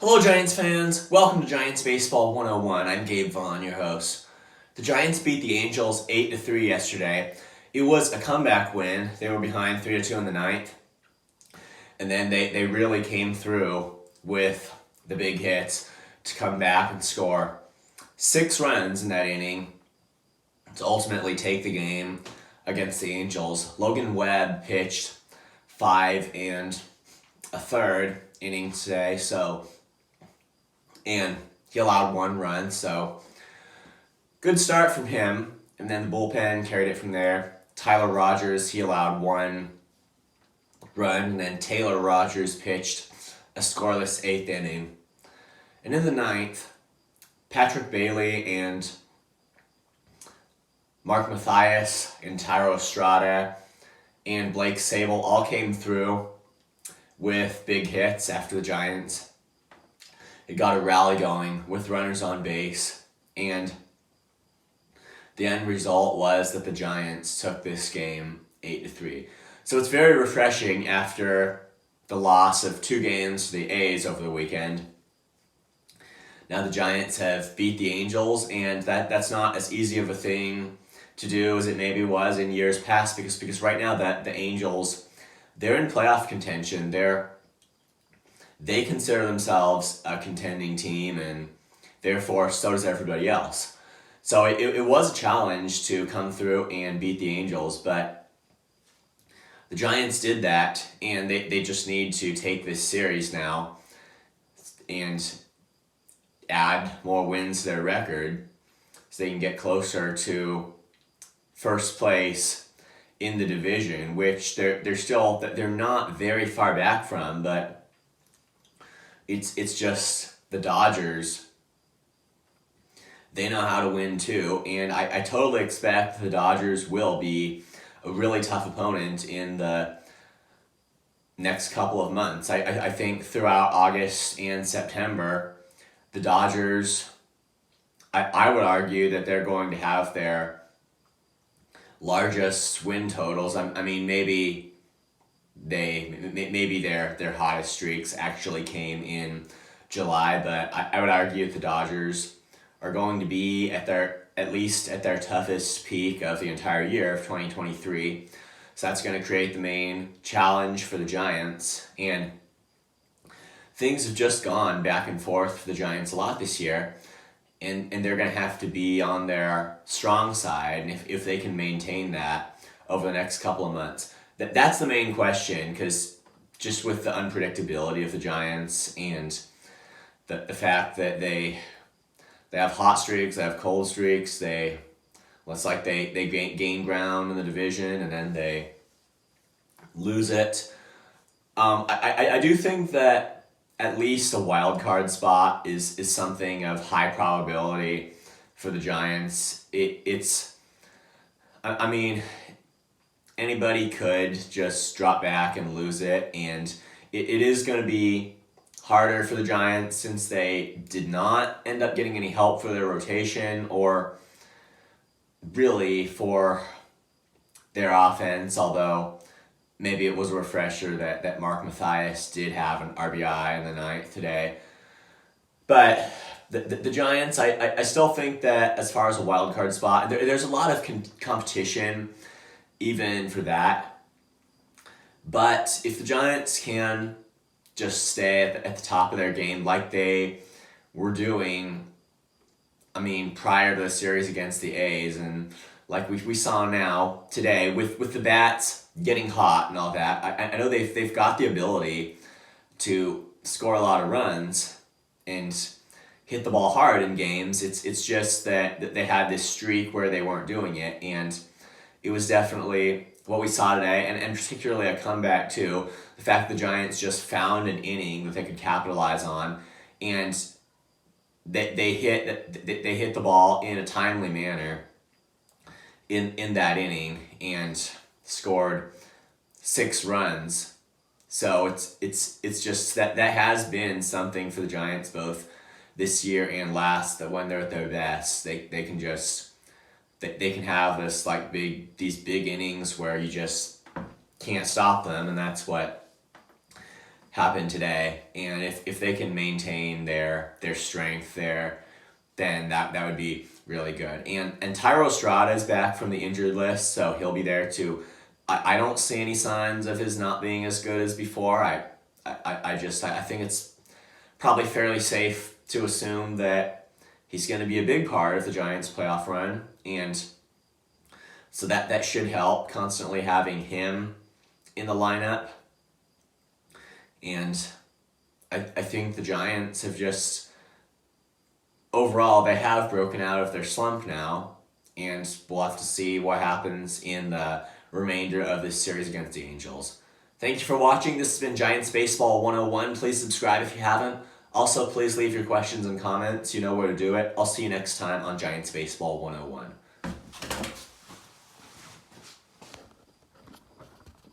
Hello, Giants fans. Welcome to Giants Baseball 101. I'm Gabe Vaughn, your host. The Giants beat the Angels 8-3 yesterday. It was a comeback win. They were behind 3-2 in the ninth. And then they really came through with the big hits to come back and score 6 runs in that inning to ultimately take the game against the Angels. Logan Webb pitched 5 1/3 innings today, and he allowed 1 run, so good start from him. And then the bullpen carried it from there. Tyler Rogers, he allowed 1 run, and then Taylor Rogers pitched a scoreless 8th inning. And in the ninth, Patrick Bailey and Mark Mathias and Tyro Estrada and Blake Sable all came through with big hits after the Giants. It got a rally going with runners on base, and the end result was that the Giants took this game 8-3. So it's very refreshing after the loss of 2 games to the A's over the weekend. Now the Giants have beat the Angels, and that's not as easy of a thing to do as it maybe was in years past, because right now that the Angels, they're in playoff contention. They consider themselves a contending team, and therefore so does everybody else. So it was a challenge to come through and beat the Angels, but the Giants did that, and they just need to take this series now and add more wins to their record so they can get closer to first place in the division, which they're not very far back from, but it's just the Dodgers. They know how to win too, and I totally expect the Dodgers will be a really tough opponent in the next couple of months. I think throughout August and September, the Dodgers, I would argue that they're going to have their largest win totals. I mean, maybe their hottest streaks actually came in July, but I would argue that the Dodgers are going to be at least at their toughest peak of the entire year of 2023. So that's going to create the main challenge for the Giants, and things have just gone back and forth for the Giants a lot this year, and they're going to have to be on their strong side, and if they can maintain that over the next couple of months. That's the main question, because just with the unpredictability of the Giants and the fact that they have hot streaks, they have cold streaks, looks like they gain ground in the division and then they lose it. I do think that at least a wild card spot is something of high probability for the Giants. I mean, anybody could just drop back and lose it, and it is going to be harder for the Giants since they did not end up getting any help for their rotation or really for their offense, although maybe it was a refresher that Mark Mathias did have an RBI in the ninth today. But the Giants, I still think that as far as a wild card spot, there's a lot of competition even for that. But if the Giants can just stay at the top of their game like they were doing, I mean, prior to the series against the A's, and like we saw now today with the bats getting hot and all that, I know they've got the ability to score a lot of runs and hit the ball hard in games. It's just that they had this streak where they weren't doing it, and it was definitely what we saw today, and particularly a comeback too. The fact the Giants just found an inning that they could capitalize on, and they hit the ball in a timely manner in that inning and scored 6 runs. So it's just that has been something for the Giants both this year and last, that when they're at their best, they can just they can have these big innings where you just can't stop them, and that's what happen today. And if they can maintain their strength there, then that would be really good. And Tyro Estrada is back from the injured list, so he'll be there too. I don't see any signs of his not being as good as before. I think it's probably fairly safe to assume that he's going to be a big part of the Giants' playoff run, and so that should help, constantly having him in the lineup. And I think the Giants have just, overall, they have broken out of their slump now, and we'll have to see what happens in the remainder of this series against the Angels. Thank you for watching. This has been Giants Baseball 101. Please subscribe if you haven't. Also, please leave your questions and comments. You know where to do it. I'll see you next time on Giants Baseball 101.